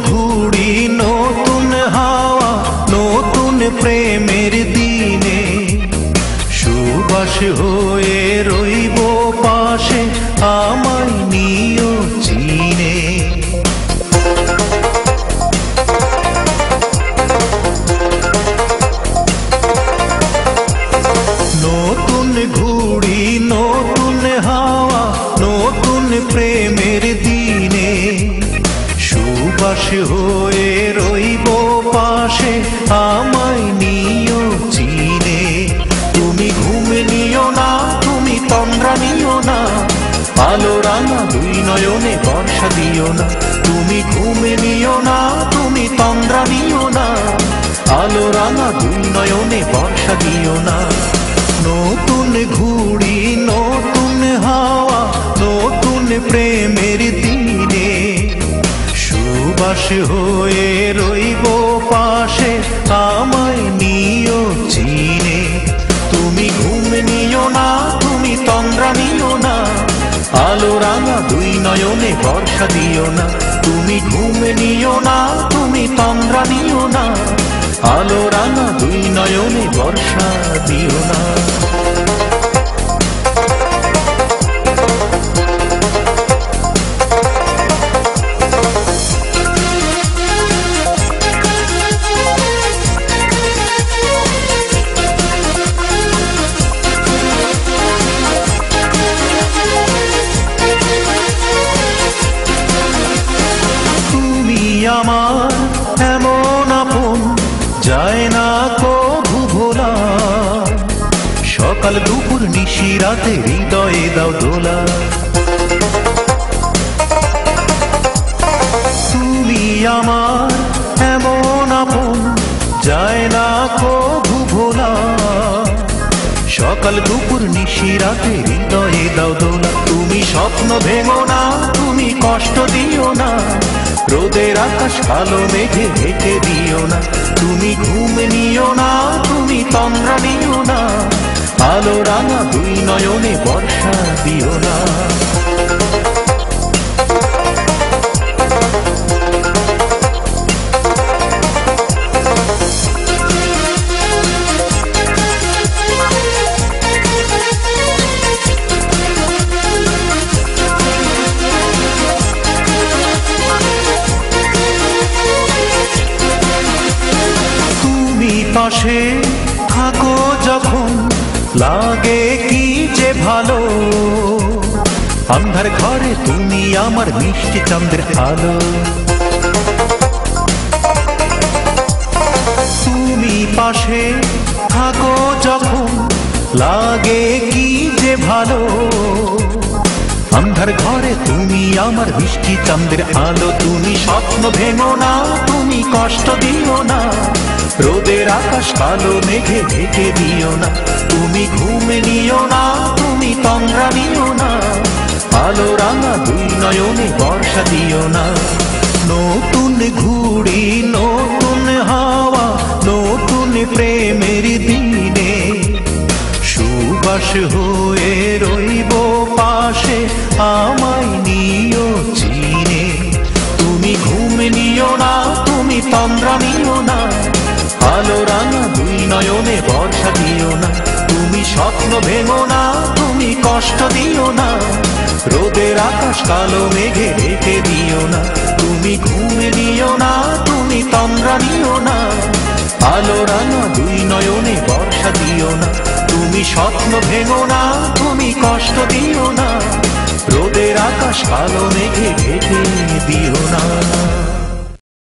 ঘুড়ি নতুন হাওয়া নতুন প্রেমের দিনে সুবাস হয়ে রইব পাশে আমায় নিও চিনে। নতুন ঘুড়ি নতুন হাওয়া নতুন প্রেমের দিনে সুবাস হয়ে রইব পাশে আমায় নিও চিনে। তুমি ঘুম নিও না তুমি তন্দ্রা নিও না আলো রাঙা দুই নয়নে বর্ষা দিও না। তুমি ঘুম নিও না তুমি তন্দ্রা নিও না আলো রাঙা দুই নয়নে বর্ষা দিও না। নতুন ঘুড়ি নতুন হাওয়া নতুন প্রেমের দিনে সুবাস হয়ে রইব পাশে আমায় নিও চিনে। তুমি ঘুম নিও না তুমি তন্দ্রা নিও না আলো রাঙা দুই নয়নে বর্ষা দিও না। তুমি ঘুম নিও না তুমি তন্দ্রা নিও না আলো রাঙা দুই নয়নে বর্ষা দিও না। আমার এমন আপন যায় না কভু ভোলা সকাল দুপুর নিশি রাতে হৃদয়ে দাও দোলা। তুমি আমার এমন আপন যায় না কভু ভোলা সকাল দুপুর নিশি রাতে হৃদয়ে দাও দোলা। তুমি স্বপ্ন ভেঙো না তুমি কষ্ট দিও না রোদের আকাশ কালো মেঘে ঢেকে দিও না। তুমি ঘুম নিও না তুমি তন্দ্রা নিও না আলো রাঙা দুই নয়নে বর্ষা দিও না। পাশে থাকো যখন লাগে কি যে ভালো আন্ধার ঘরে তুমি আমার মিষ্টি চাঁদের আলো। তুমি পাশে থাকো যখন লাগে কি যে ভালো আন্ধার ঘরে তুমি আমার মিষ্টি চাঁদের আলো। তুমি স্বপ্ন ভেঙো না তুমি কষ্ট দিও না রোদের আকাশ কালো মেঘে ঢেকে দিও না। তুমি ঘুম নিও না তুমি তন্দ্রা নিও না আলো রাঙা দুই নয়নে বর্ষা দিও না। নতুন ঘুড়ি নতুন হাওয়া নতুন প্রেমের দিনে সুবাস হয়ে রইব পাশে আমায় নিও চিনে। তুমি ঘুম নিও না তুমি তন্দ্রা নিও না আলো রাঙা দুই নয়নে বর্ষা দিও না। তুমি স্বপ্ন ভেঙো না তুমি কষ্ট দিও না রোদের আকাশ কালো মেঘে ঢেকে দিও না। তুমি ঘুম নিও না তুমি তন্দ্রা নিও না আলো রাঙা দুই নয়নে বর্ষা দিও না। তুমি স্বপ্ন ভেঙো না তুমি কষ্ট দিও না রোদের আকাশ কালো মেঘে ঢেকে দিও না।